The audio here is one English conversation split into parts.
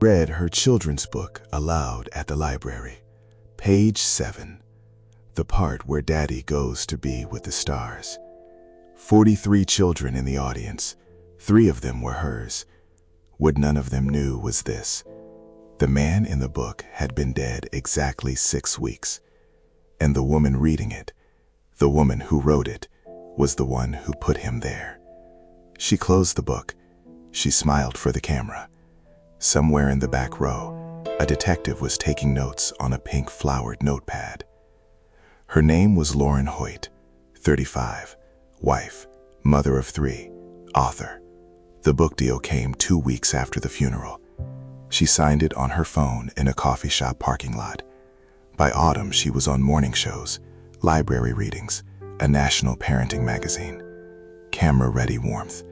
Read her children's book aloud at the library. Page 7. The part where Daddy goes to be with the stars. 43 children in the audience. 3 of them were hers. What none of them knew was this. The man in the book had been dead exactly 6 weeks. And the woman reading it, the woman who wrote it, was the one who put him there. She closed the book. She smiled for the camera. Somewhere in the back row, a detective was taking notes on a pink flowered notepad. Her name was Lauren Hoyt, 35, wife, mother of 3, author. The book deal came 2 weeks after the funeral. She signed it on her phone in a coffee shop parking lot. By autumn, she was on morning shows, library readings, a national parenting magazine. Camera-ready warmth.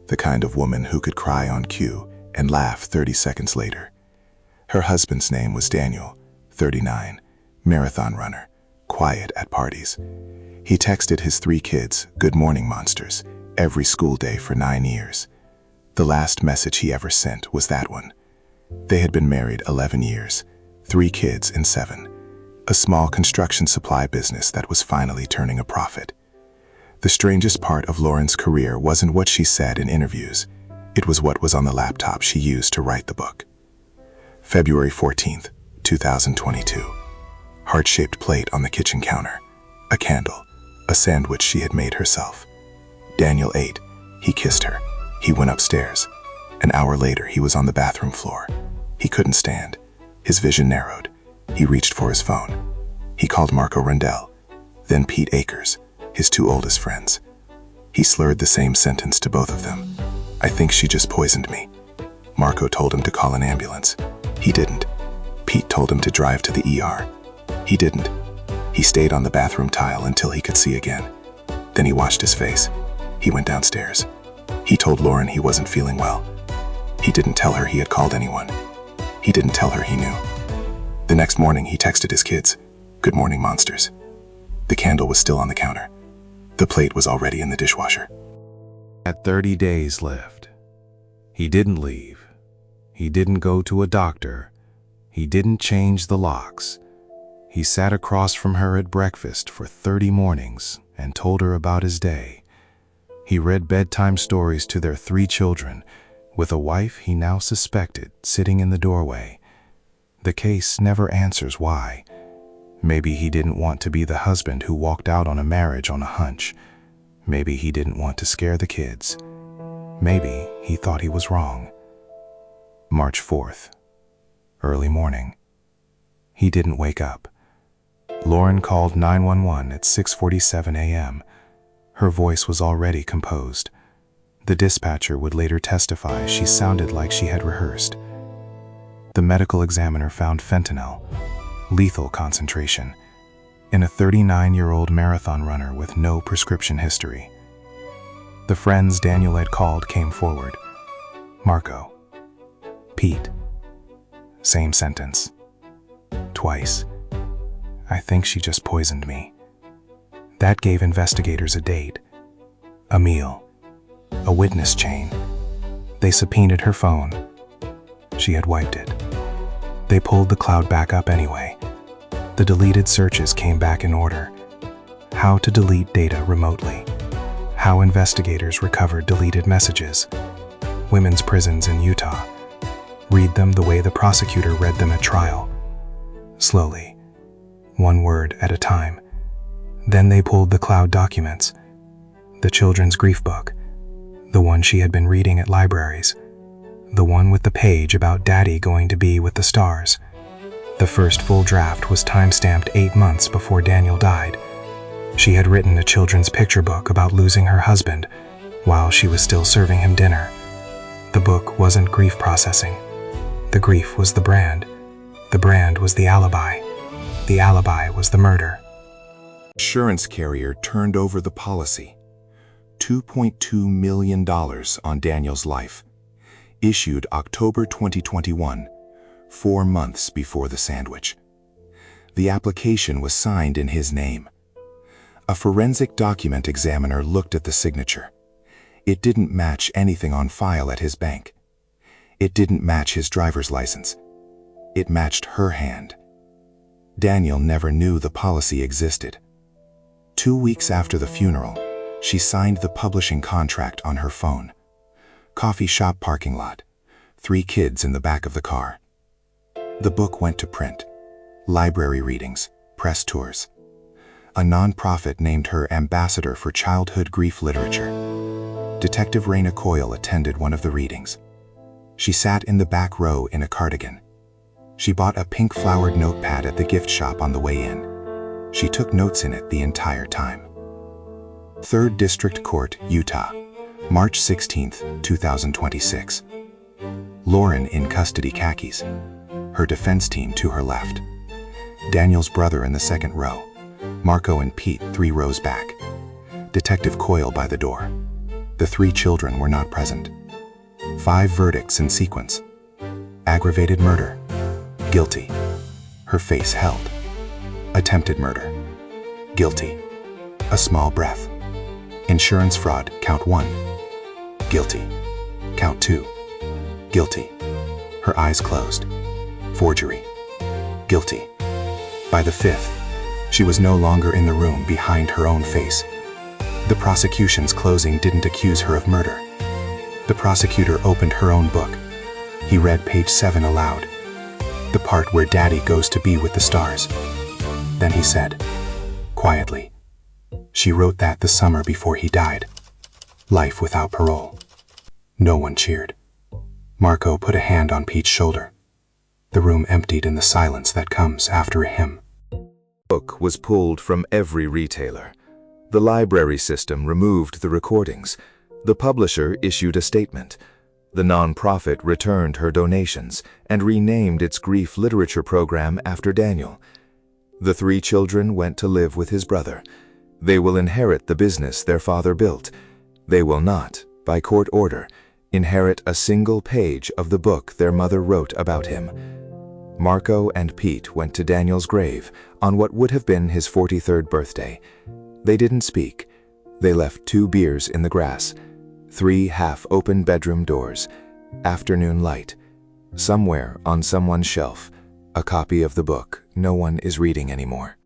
The kind of woman who could cry on cue and laugh 30 seconds later. Her husband's name was Daniel, 39, marathon runner, quiet at parties. He texted his 3 kids, "Good morning, monsters," every school day for 9 years. The last message he ever sent was that one. They had been married 11 years, 3 kids in 7. A small construction supply business that was finally turning a profit. The strangest part of Lauren's career wasn't what she said in interviews. It was what was on the laptop she used to write the book. February 14th, 2022. Heart-shaped plate on the kitchen counter. A candle. A sandwich she had made herself. Daniel ate. He kissed her. He went upstairs. An hour later, he was on the bathroom floor. He couldn't stand. His vision narrowed. He reached for his phone. He called Marco Rundell, then Pete Akers, his 2 oldest friends. He slurred the same sentence to both of them. "I think she just poisoned me." Marco told him to call an ambulance. He didn't. Pete told him to drive to the ER. He didn't. He stayed on the bathroom tile until he could see again. Then he washed his face. He went downstairs. He told Lauren he wasn't feeling well. He didn't tell her he had called anyone. He didn't tell her he knew. The next morning, he texted his kids, "Good morning, monsters." The candle was still on the counter. The plate was already in the dishwasher. At 30 days left. He didn't leave. He didn't go to a doctor. He didn't change the locks. He sat across from her at breakfast for 30 mornings and told her about his day. He read bedtime stories to their 3 children, with a wife he now suspected sitting in the doorway. The case never answers why. Maybe he didn't want to be the husband who walked out on a marriage on a hunch. Maybe he didn't want to scare the kids. Maybe he thought he was wrong. March 4th. Early morning. He didn't wake up. Lauren called 911 at 6:47 a.m. Her voice was already composed. The dispatcher would later testify she sounded like she had rehearsed. The medical examiner found fentanyl, lethal concentration, in a 39-year-old marathon runner with no prescription history. The friends Daniel had called came forward. Marco. Pete. Same sentence. Twice. "I think she just poisoned me." That gave investigators a date, a meal, a witness chain. They subpoenaed her phone. She had wiped it. They pulled the cloud back up anyway. The deleted searches came back in order. How to delete data remotely. How investigators recovered deleted messages. Women's prisons in Utah. Read them the way the prosecutor read them at trial. Slowly, 1 word at a time. Then they pulled the cloud documents. The children's grief book. The one she had been reading at libraries. The one with the page about Daddy going to be with the stars. The first full draft was time-stamped 8 months before Daniel died. She had written a children's picture book about losing her husband while she was still serving him dinner. The book wasn't grief processing. The grief was the brand. The brand was the alibi. The alibi was the murder. Insurance carrier turned over the policy. $2.2 million on Daniel's life. Issued October 2021, 4 months before the sandwich. The application was signed in his name. A forensic document examiner looked at the signature. It didn't match anything on file at his bank. It didn't match his driver's license. It matched her hand. Daniel never knew the policy existed. 2 weeks after the funeral, she signed the publishing contract on her phone. Coffee shop parking lot. 3 kids in the back of the car. The book went to print. Library readings, press tours. A non-profit named her ambassador for childhood grief literature. Detective Raina Coyle attended one of the readings. She sat in the back row in a cardigan. She bought a pink-flowered notepad at the gift shop on the way in. She took notes in it the entire time. 3rd District Court, Utah, March 16, 2026. Lauren in custody khakis. Her defense team to her left. Daniel's brother in the 2nd row. Marco and Pete 3 rows back. Detective Coyle by the door. The 3 children were not present. 5 verdicts in sequence. Aggravated murder. Guilty. Her face held. Attempted murder. Guilty. A small breath. Insurance fraud, count 1. Guilty. Count 2. Guilty. Her eyes closed. Forgery. Guilty. By the 5th, she was no longer in the room behind her own face. The prosecution's closing didn't accuse her of murder. The prosecutor opened her own book. He read page 7 aloud. The part where Daddy goes to be with the stars. Then he said, quietly, "She wrote that the summer before he died. Life without parole." No one cheered. Marco put a hand on Pete's shoulder. The room emptied in the silence that comes after a hymn. The book was pulled from every retailer. The library system removed the recordings. The publisher issued a statement. The nonprofit returned her donations and renamed its grief literature program after Daniel. The 3 children went to live with his brother. They will inherit the business their father built. They will not, by court order, inherit a single page of the book their mother wrote about him. Marco and Pete went to Daniel's grave on what would have been his 43rd birthday. They didn't speak. They left 2 beers in the grass, 3 half-open bedroom doors, afternoon light. Somewhere on someone's shelf, a copy of the book no one is reading anymore.